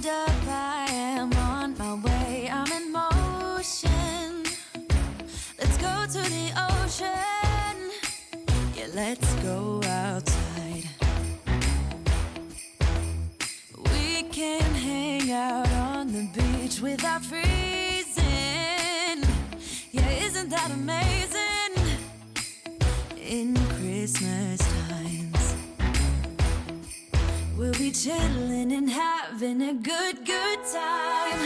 hold up, I am on my way, I'm in motion. Let's go to the ocean. Yeah, let's go outside. We can hang out on the beach without freezing. Yeah, isn't that amazing? In Christmas times, we'll be chilling and having a good time.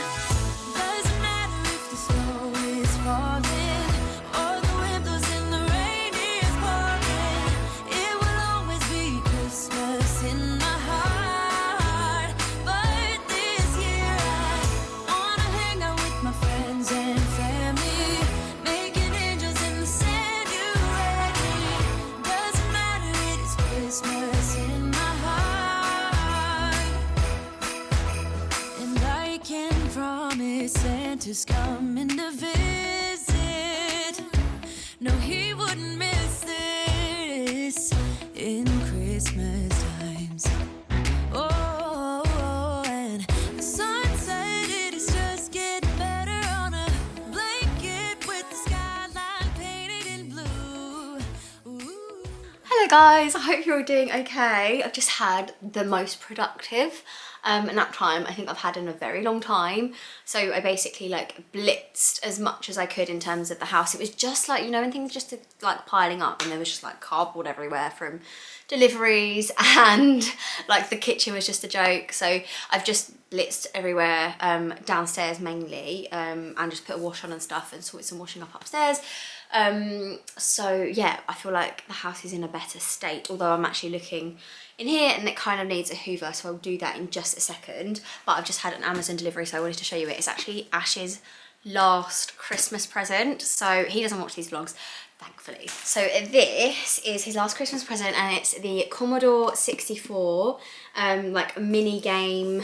Doesn't matter if the snow is falling or the wind blows and the rain is pouring. It will always be Christmas in my heart. But this year I wanna hang out with my friends and family, making angels in the sand. You ready? Doesn't matter, it is Christmas in my heart. And I can promise Santa's coming to visit. No, he wouldn't miss this in Christmas times. Oh, and the sunset, it is just getting better on a blanket with the skyline painted in blue. Ooh. Hello guys, I hope you're all doing okay. I've just had the most productive nap time I think I've had in a very long time. So I basically like blitzed as much as I could in terms of the house. It was just like, you know, when things just like piling up and there was just like cardboard everywhere from deliveries, and like the kitchen was just a joke. So I've just blitzed everywhere, downstairs mainly, and just put a wash on and stuff and sorted some washing up upstairs. So yeah, I feel like the house is in a better state, although I'm actually looking in here and it kind of needs a hoover, so I'll do that in just a second. But I've just had an Amazon delivery, so I wanted to show you it. It's actually Ash's last Christmas present, so he doesn't watch these vlogs, thankfully. So this is his last Christmas present, and it's the Commodore 64 like mini game.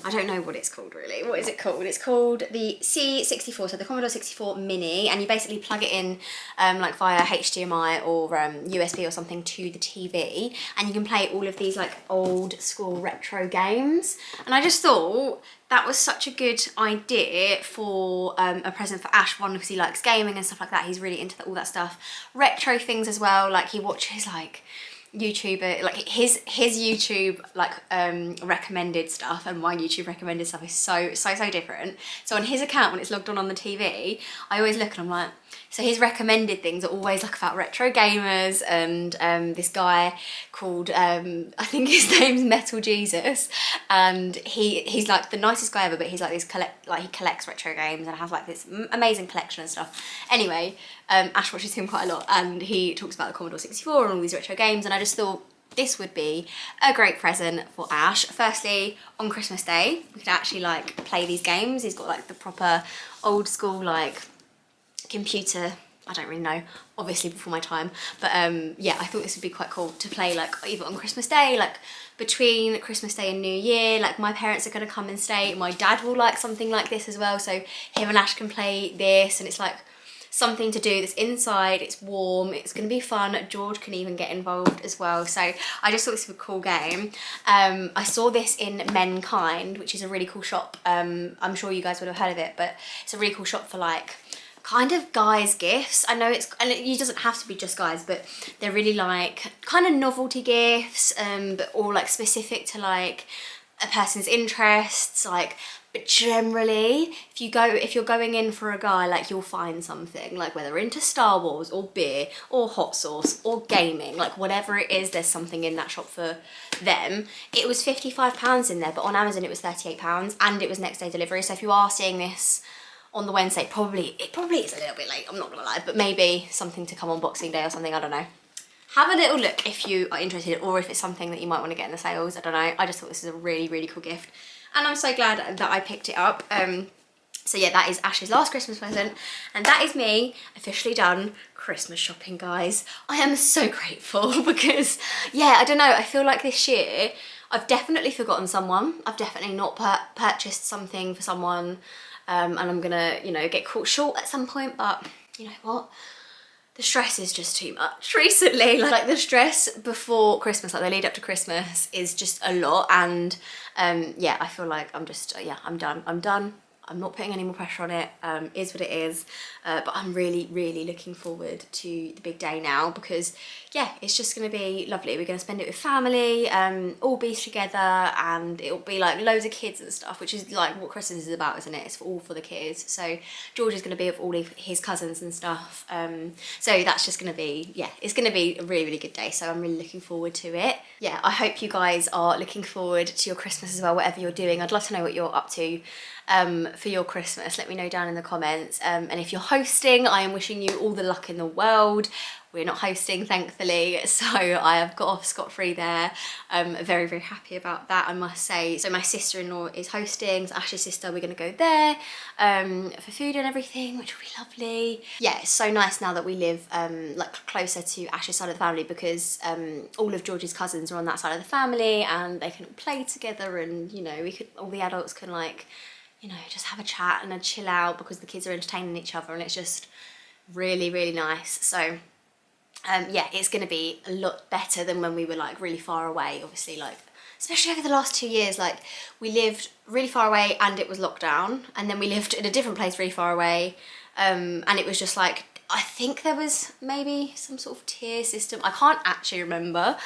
I don't know what it's called really. What is it called? It's called the C64, so the Commodore 64 Mini, and you basically plug it in like via HDMI or USB or something to the TV, and you can play all of these like old school retro games. And I just thought that was such a good idea for a present for Ash. One, because he likes gaming and stuff like that. He's really into all that stuff. Retro things as well, like he watches like YouTuber, like his YouTube like recommended stuff and my YouTube recommended stuff is so different. So on his account, when it's logged on the TV, I always look and I'm like, so his recommended things are always like about retro gamers and this guy called I think his name's Metal Jesus, and he's like the nicest guy ever, but he's like this he collects retro games and has like this amazing collection and stuff. Anyway, Ash watches him quite a lot and he talks about the Commodore 64 and all these retro games, and I just thought this would be a great present for Ash. Firstly, on Christmas Day, we could actually like play these games. He's got like the proper old school like computer, I don't really know, obviously before my time, but yeah, I thought this would be quite cool to play like either on Christmas Day, like between Christmas Day and New Year. Like my parents are going to come and stay, my dad will like something like this as well, so him and Ash can play this, and it's like something to do that's inside, it's warm, it's going to be fun. George can even get involved as well, so I just thought this was a cool game. I saw this in Mankind, which is a really cool shop. I'm sure you guys would have heard of it, but it's a really cool shop for like kind of guys gifts. I know it's, and it doesn't have to be just guys, but they're really like kind of novelty gifts, but all like specific to like a person's interests, like. But generally, if you're going in for a guy, like you'll find something, like whether into Star Wars or beer or hot sauce or gaming, like whatever it is, there's something in that shop for them. It was £55 in there, but on Amazon it was £38, and it was next day delivery. So if you are seeing this on the Wednesday, it probably is a little bit late, I'm not gonna lie, but maybe something to come on Boxing Day or something, I don't know. Have a little look if you are interested, or if it's something that you might want to get in the sales, I don't know. I just thought this is a really cool gift, and I'm so glad that I picked it up. So yeah, that is Ash's last Christmas present, and that is me officially done Christmas shopping, guys. I am so grateful because, yeah, I don't know, I feel like this year I've definitely forgotten someone. I've definitely not purchased something for someone, and I'm gonna, you know, get caught short at some point, but you know what? the stress is just too much recently. Like the stress before Christmas, like the lead up to Christmas is just a lot. And yeah, I feel like I'm just, yeah, I'm done. I'm not putting any more pressure on it, is what it is. But I'm really, really looking forward to the big day now because yeah, it's just gonna be lovely. We're gonna spend it with family, all be together, and it'll be like loads of kids and stuff, which is like what Christmas is about, isn't it? It's all for the kids. So George is gonna be with all of his cousins and stuff. So that's just gonna be, yeah, it's gonna be a really, really good day. So I'm really looking forward to it. Yeah, I hope you guys are looking forward to your Christmas as well, whatever you're doing. I'd love to know what you're up to for your Christmas. Let me know down in the comments. And if you're hosting, I am wishing you all the luck in the world. We're not hosting, thankfully, so I have got off scot-free there. I'm very, very happy about that, I must say. So my sister-in-law is hosting, so Ash's sister, we're gonna go there for food and everything, which will be lovely. Yeah, it's so nice now that we live like closer to Ash's side of the family because all of George's cousins are on that side of the family and they can play together, and you know, all the adults can like, you know, just have a chat and a chill out because the kids are entertaining each other, and it's just really, really nice. So yeah, it's going to be a lot better than when we were like really far away, obviously, like especially over the last 2 years. Like we lived really far away and it was lockdown, and then we lived in a different place really far away, and it was just like, I think there was maybe some sort of tier system, I can't actually remember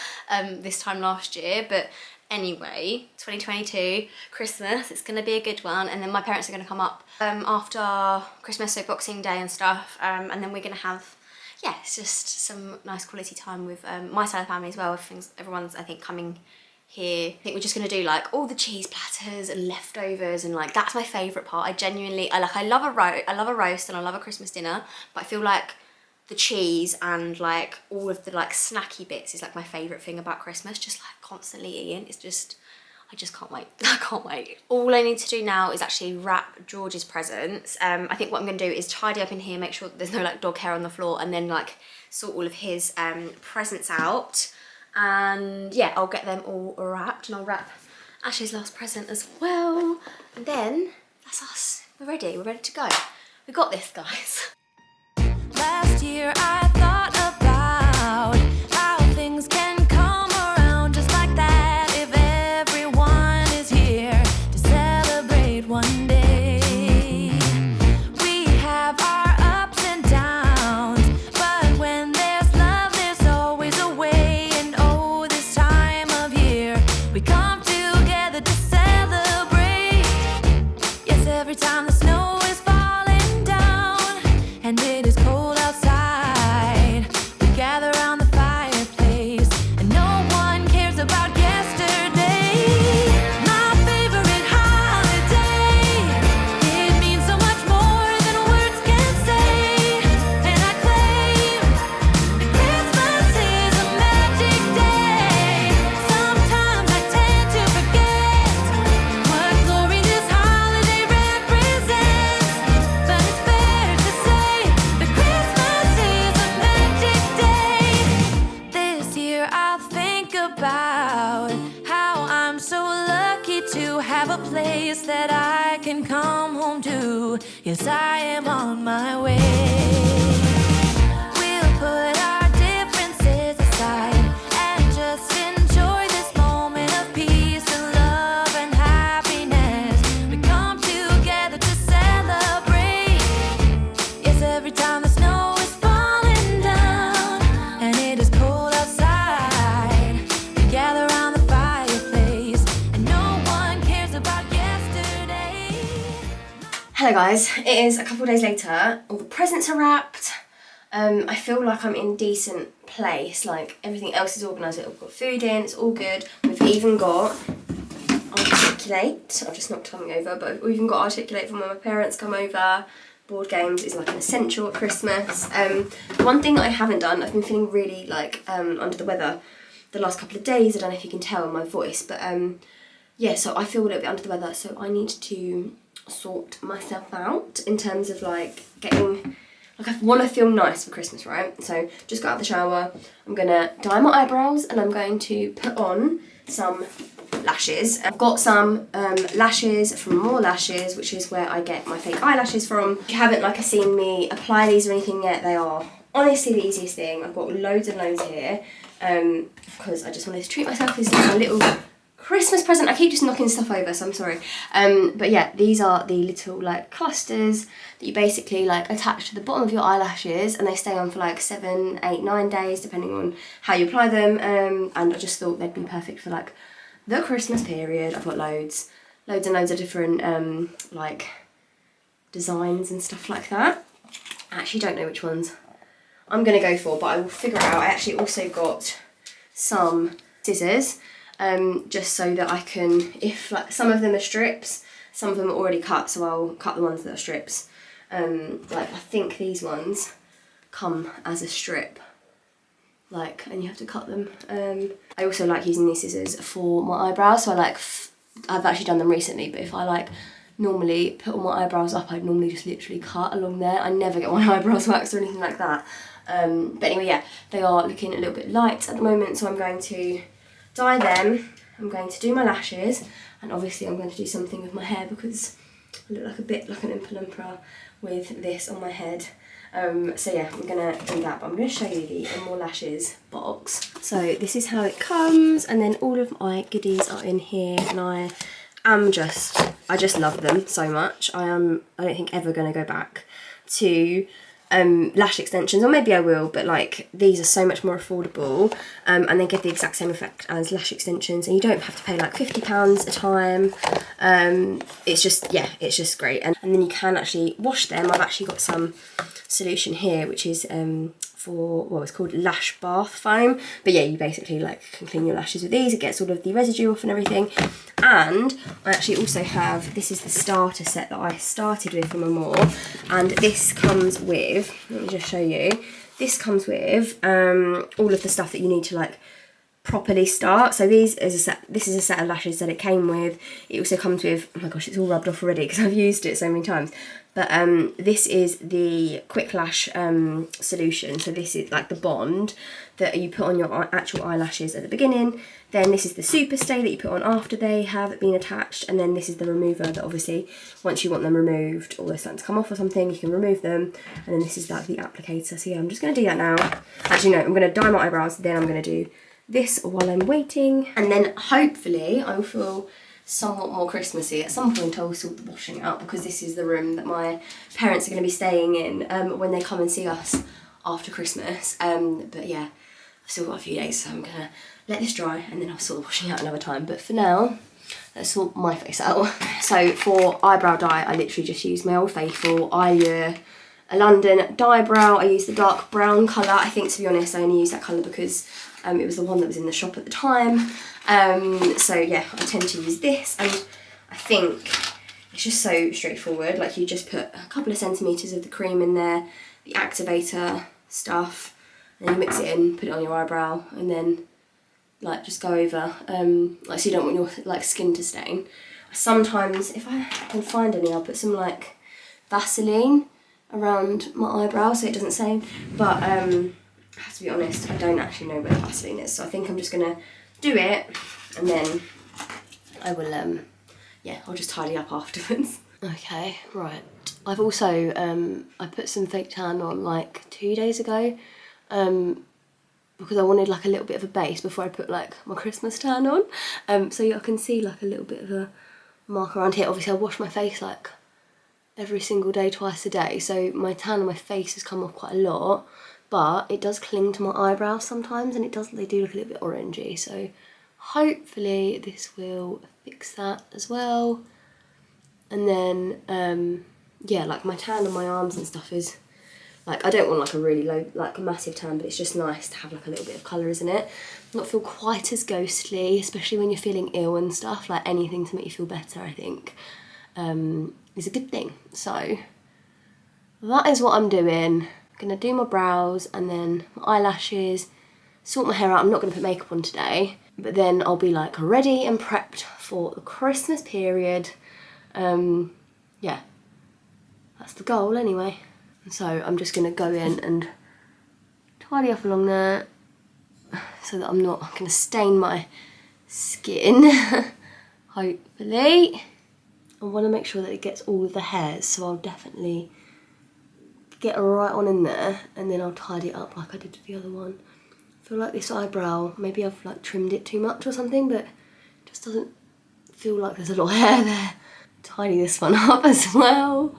this time last year, but anyway, 2022 Christmas, it's gonna be a good one. And then my parents are gonna come up after Christmas, so Boxing Day and stuff, and then we're gonna have, yeah, it's just some nice quality time with my side of the family as well. Everyone's, I think, coming here. I think we're just gonna do like all the cheese platters and leftovers, and like that's my favourite part. I love a roast and I love a Christmas dinner, but I feel like the cheese and like all of the like snacky bits is like my favourite thing about Christmas, just like constantly eating. It's just, I just can't wait. I can't wait. All I need to do now is actually wrap George's presents. I think what I'm gonna do is tidy up in here, make sure that there's no like dog hair on the floor, and then like sort all of his presents out. And yeah, I'll get them all wrapped, and I'll wrap Ash's last present as well. And then that's us. We're ready to go. We got this, guys. Last year I thought about how things can come around just like that if everyone is here to celebrate one day. We have our ups and downs, but when there's love there's always a way. And oh, this time of year we come together to celebrate. Yes, every time the snow is falling down and it is cold outside, we gather around the fireplace and no one cares about yesterday. My favorite holiday, it means so much more than words can say. And I claim that Christmas is a magic day. Sometimes I tend to forget what glory this holiday represents, but it's fair to say that Christmas is a magic day. This year I'll think about how I'm so lucky to have a place that I can come home to. Yes, I am on my way. We'll put our differences aside and just enjoy this moment of peace and love and happiness. We come together to celebrate. Yes, every time the snow is falling down and it is cold outside, we gather around the fireplace and no one cares about yesterday. Hello guys, it is a couple of days later. All the presents are wrapped. I feel like I'm in a decent place. Like everything else is organised. I've got food in, it's all good. We've even got Articulate. I've just knocked something over, but we've even got Articulate from when my parents come over. Board games is like an essential at Christmas. One thing that I haven't done, I've been feeling really like under the weather the last couple of days. I don't know if you can tell in my voice, but yeah, so I feel a little bit under the weather, so I need to sort myself out in terms of like getting, like I want to feel nice for Christmas, right? So just got out of the shower, I'm gonna dye my eyebrows and I'm going to put on some lashes. I've got some lashes from More Lashes, which is where I get my fake eyelashes from. If you haven't seen me apply these or anything yet, they are honestly the easiest thing. I've got loads and loads here because I just wanted to treat myself. This is like a little Christmas present. I keep just knocking stuff over, so I'm sorry. But yeah, these are the little like clusters that you basically like attach to the bottom of your eyelashes, and they stay on for like 7, 8, 9 days depending on how you apply them. And I just thought they'd be perfect for like the Christmas period. I've got loads and loads of different like designs and stuff like that. I actually don't know which ones I'm gonna go for, but I will figure it out. I actually also got some scissors just so that I can, if like some of them are strips, some of them are already cut, so I'll cut the ones that are strips. Like I think these ones come as a strip, like, and you have to cut them. I also like using these scissors for my eyebrows, so I like, I've actually done them recently, but if I like normally put all my eyebrows up, I'd normally just literally cut along there. I never get my eyebrows waxed or anything like that. But anyway, yeah, they are looking a little bit light at the moment, so I'm going to dye them. I'm going to do my lashes, and obviously I'm going to do something with my hair because I look like a bit like an Oompa Loompa with this on my head. So yeah, I'm gonna do that, but I'm gonna show you the More Lashes box. So this is how it comes, and then all of my goodies are in here, and I just love them so much. I don't think ever gonna go back to lash extensions, or maybe I will, but like these are so much more affordable, and they give the exact same effect as lash extensions, and you don't have to pay like £50 a time. It's just, yeah, it's just great, and then you can actually wash them. I've actually got some solution here which is for, well, it's called lash bath foam, but yeah, you basically like can clean your lashes with these. It gets all of the residue off and everything. And I actually also have, this is the starter set that I started with from Amore, and this comes with, let me just show you, this comes with all of the stuff that you need to like properly start. So this is a set of lashes that it came with. It also comes with, oh my gosh, it's all rubbed off already because I've used it so many times. But this is the quick lash solution. So this is like the bond that you put on your actual eyelashes at the beginning. Then this is the super stay that you put on after they have been attached. And then this is the remover that obviously once you want them removed or they're starting to come off or something, you can remove them. And then this is like the applicator. So yeah, I'm just going to do that now. Actually no, I'm going to dye my eyebrows, then I'm going to do this while I'm waiting, and then hopefully I will feel somewhat more Christmassy. At some point I will sort the washing out because this is the room that my parents are going to be staying in when they come and see us after Christmas. But yeah, I've still got a few days, so I'm going to let this dry and then I'll sort the washing out another time. But for now, let's sort my face out. So for eyebrow dye, I literally just use my old faithful Eyelure a London dye brow. I use the dark brown colour. I think, to be honest, I only use that colour because it was the one that was in the shop at the time. So yeah, I tend to use this, and I think it's just so straightforward. Like you just put a couple of centimetres of the cream in there, the activator stuff, and you mix it in, put it on your eyebrow, and then like just go over, like so you don't want your like skin to stain. Sometimes, if I can find any, I'll put some like Vaseline around my eyebrow so it doesn't stain, but I have to be honest, I don't actually know where the Vaseline is, so I think I'm just gonna do it and then I will yeah, I'll just tidy up afterwards. Okay, right, I've also I put some fake tan on like 2 days ago because I wanted like a little bit of a base before I put like my Christmas tan on, so I can see like a little bit of a mark around here. Obviously I wash my face like every single day, twice a day, so my tan on my face has come off quite a lot, but it does cling to my eyebrows sometimes, and they do look a little bit orangey, so hopefully this will fix that as well. And then yeah, like my tan on my arms and stuff is like, I don't want like a really low, like a massive tan, but it's just nice to have like a little bit of colour, isn't it? Not feel quite as ghostly, especially when you're feeling ill and stuff. Like anything to make you feel better, I think, is a good thing. So that is what I'm doing. I'm gonna do my brows and then my eyelashes, sort my hair out. I'm not gonna put makeup on today, but then I'll be like ready and prepped for the Christmas period. Yeah, that's the goal anyway. So I'm just gonna go in and tidy up along there so that I'm not gonna stain my skin. Hopefully. I want to make sure that it gets all of the hairs, so I'll definitely get right on in there, and then I'll tidy it up like I did with the other one. I feel like this eyebrow, maybe I've like trimmed it too much or something, but it just doesn't feel like there's a lot of hair there. Tidy this one up as well.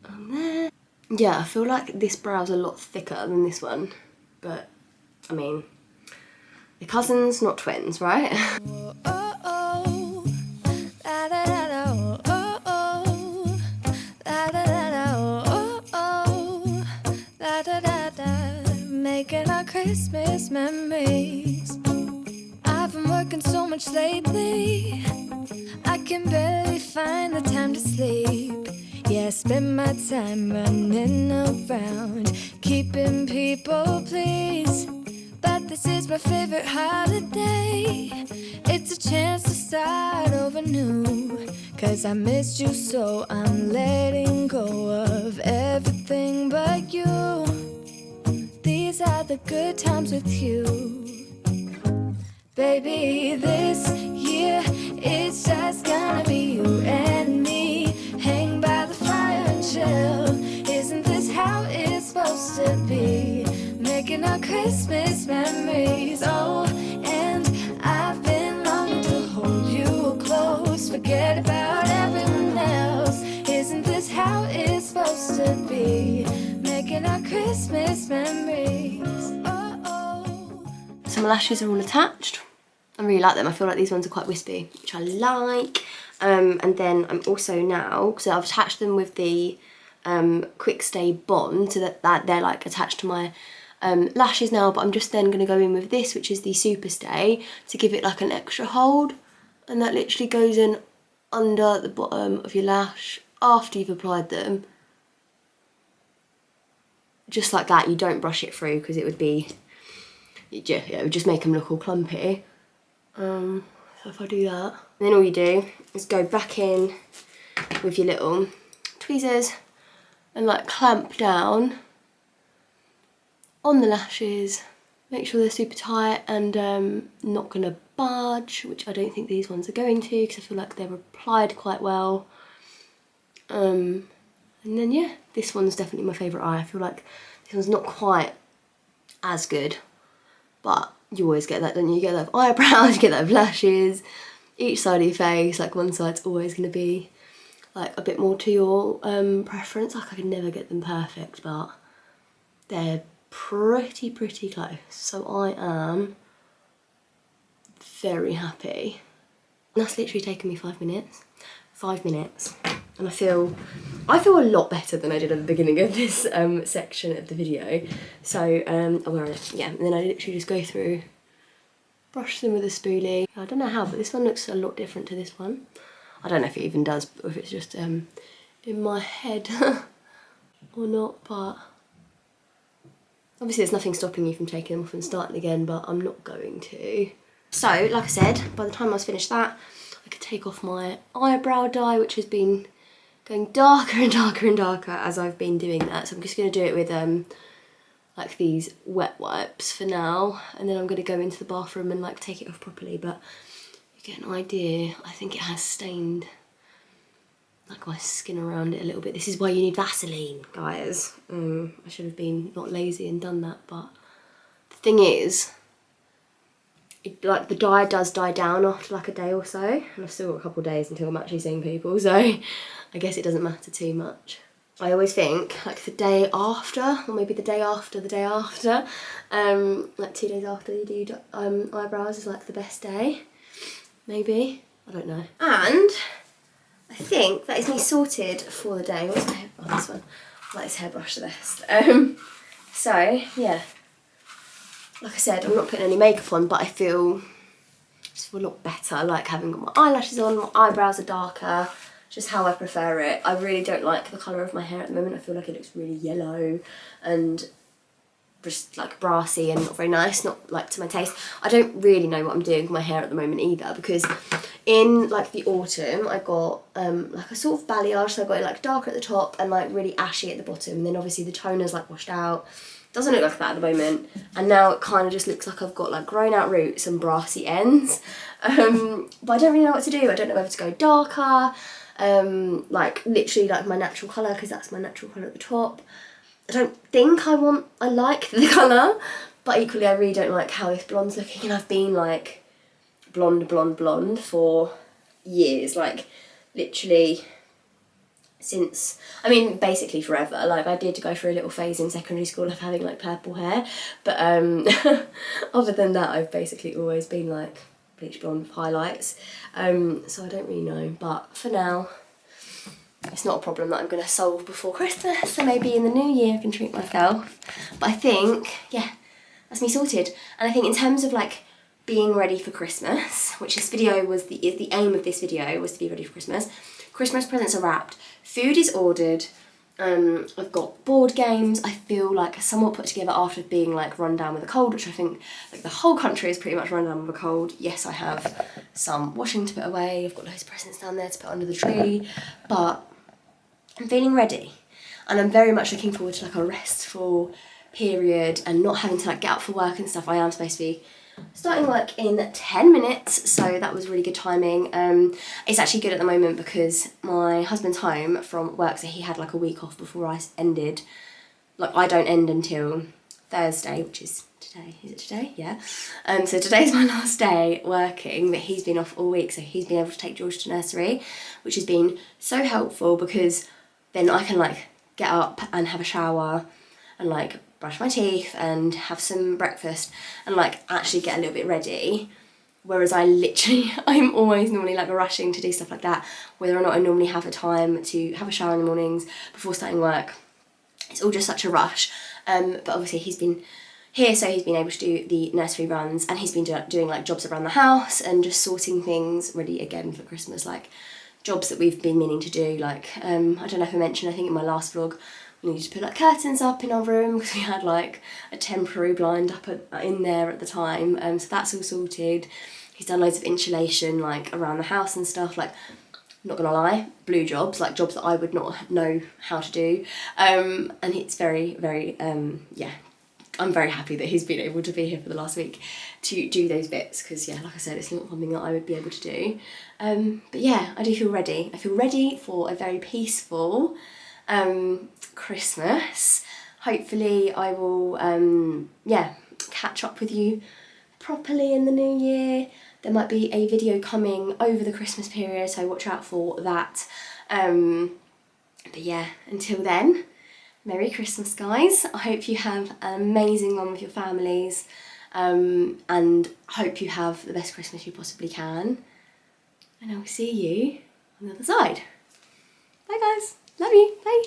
And there. Yeah, I feel like this brow's a lot thicker than this one, but I mean, they're cousins, not twins, right? Making our Christmas memories. I've been working so much lately, I can barely find the time to sleep. Yeah, I spend my time running around, keeping people pleased. But this is my favorite holiday. It's a chance to start over new. 'Cause I missed you, so I'm letting go of everything but you. These are the good times with you. Baby, this year it's just gonna be you and me. Hang by the fire and chill. Isn't this how it's supposed to be? Making our Christmas memories. Oh, and I've been longing to hold you close. Forget about everyone else. Isn't this how it's supposed to be? Making our Christmas memories. Oh, oh. So my lashes are all attached. I really like them. I feel like these ones are quite wispy, which I like. And then I'm also now, so I've attached them with the Quick Stay Bond, so that they're like attached to my lashes now, but I'm just then going to go in with this, which is the Super Stay, to give it like an extra hold. And that literally goes in under the bottom of your lash after you've applied them. Just like that, you don't brush it through because it would be, yeah, it would just make them look all clumpy. So if I do that, then all you do is go back in with your little tweezers and like clamp down on the lashes. Make sure they're super tight and not gonna budge, which I don't think these ones are going to because I feel like they're applied quite well. And then yeah, this one's definitely my favourite eye. I feel like this one's not quite as good, but you always get that, don't you? You get that with eyebrows, you get that with lashes, each side of your face, like one side's always going to be like a bit more to your preference. Like I can never get them perfect, but they're pretty close. So I am very happy. And that's literally taken me 5 minutes. 5 minutes. And I feel a lot better than I did at the beginning of this section of the video. So, yeah, and then I literally just go through, brush them with a spoolie. I don't know how, but this one looks a lot different to this one. I don't know if it even does, or if it's just in my head or not, but obviously there's nothing stopping you from taking them off and starting again, but I'm not going to. So, like I said, by the time I was finished that, I could take off my eyebrow dye, which has been going darker and darker and darker as I've been doing that. So I'm just going to do it with like these wet wipes for now, and then I'm going to go into the bathroom and like take it off properly. But you get an idea, I think it has stained like my skin around it a little bit. This is why you need Vaseline, guys. I should have been not lazy and done that, but the thing is, like the dye does die down after like a day or so, and I've still got a couple of days until I'm actually seeing people, so I guess it doesn't matter too much. I always think like the day after, or maybe the day after, like 2 days after you do eyebrows is like the best day, maybe, I don't know. And I think that is me sorted for the day. What's my hair? Oh, this one. I like this hairbrush the best. So yeah. Like I said, I'm not putting any makeup on, but I feel just a lot better. I like having got my eyelashes on, my eyebrows are darker, just how I prefer it. I really don't like the colour of my hair at the moment. I feel like it looks really yellow and just like brassy and not very nice, not like to my taste. I don't really know what I'm doing with my hair at the moment either, because in like the autumn I got like a sort of balayage, so I got it like darker at the top and like really ashy at the bottom, and then obviously the toner's like washed out. Doesn't look like that at the moment, and now it kind of just looks like I've got like grown out roots and brassy ends, but I don't really know what to do. I don't know whether to go darker, like literally like my natural colour, because that's my natural colour at the top. I don't think I like the colour, but equally I really don't like how this blonde's looking, and I've been like blonde for years, like literally since, I mean basically forever. Like I did go through a little phase in secondary school of having like purple hair, but other than that I've basically always been like bleach blonde with highlights, so I don't really know, but for now it's not a problem that I'm going to solve before Christmas, so maybe in the new year I can treat myself. But I think, yeah, that's me sorted. And I think in terms of like being ready for Christmas, which this video was the aim of this video was to be ready for Christmas. Christmas presents are wrapped, food is ordered, I've got board games. I feel like somewhat put together after being like run down with a cold, which I think like the whole country is pretty much run down with a cold. Yes, I have some washing to put away, I've got loads of presents down there to put under the tree, but I'm feeling ready, and I'm very much looking forward to like a restful period and not having to like get up for work and stuff. I am supposed to be starting work in 10 minutes, so that was really good timing. It's actually good at the moment because my husband's home from work, so he had like a week off before I ended. Like I don't end until Thursday, which is today. Is it today? Yeah. So today's my last day working, but he's been off all week, so he's been able to take George to nursery, which has been so helpful because then I can like get up and have a shower and like brush my teeth and have some breakfast and like actually get a little bit ready. Whereas I'm always normally like rushing to do stuff like that, whether or not I normally have a time to have a shower in the mornings before starting work. It's all just such a rush. But obviously he's been here, so he's been able to do the nursery runs, and he's been doing like jobs around the house and just sorting things ready again for Christmas, like jobs that we've been meaning to do. Like I don't know if I mentioned, I think in my last vlog, we needed to put like curtains up in our room because we had like a temporary blind up in there at the time, so that's all sorted. He's done loads of insulation like around the house and stuff, like not gonna lie, blue jobs, like jobs that I would not know how to do, and it's very yeah, I'm very happy that he's been able to be here for the last week to do those bits, because yeah, like I said, it's not something that I would be able to do. But yeah, I do feel ready. I feel ready for a very peaceful Christmas. Hopefully I will yeah, catch up with you properly in the new year. There might be a video coming over the Christmas period, so watch out for that. But yeah, until then, Merry Christmas, guys. I hope you have an amazing one with your families, and hope you have the best Christmas you possibly can. And I will see you on the other side. Bye guys, love you, bye.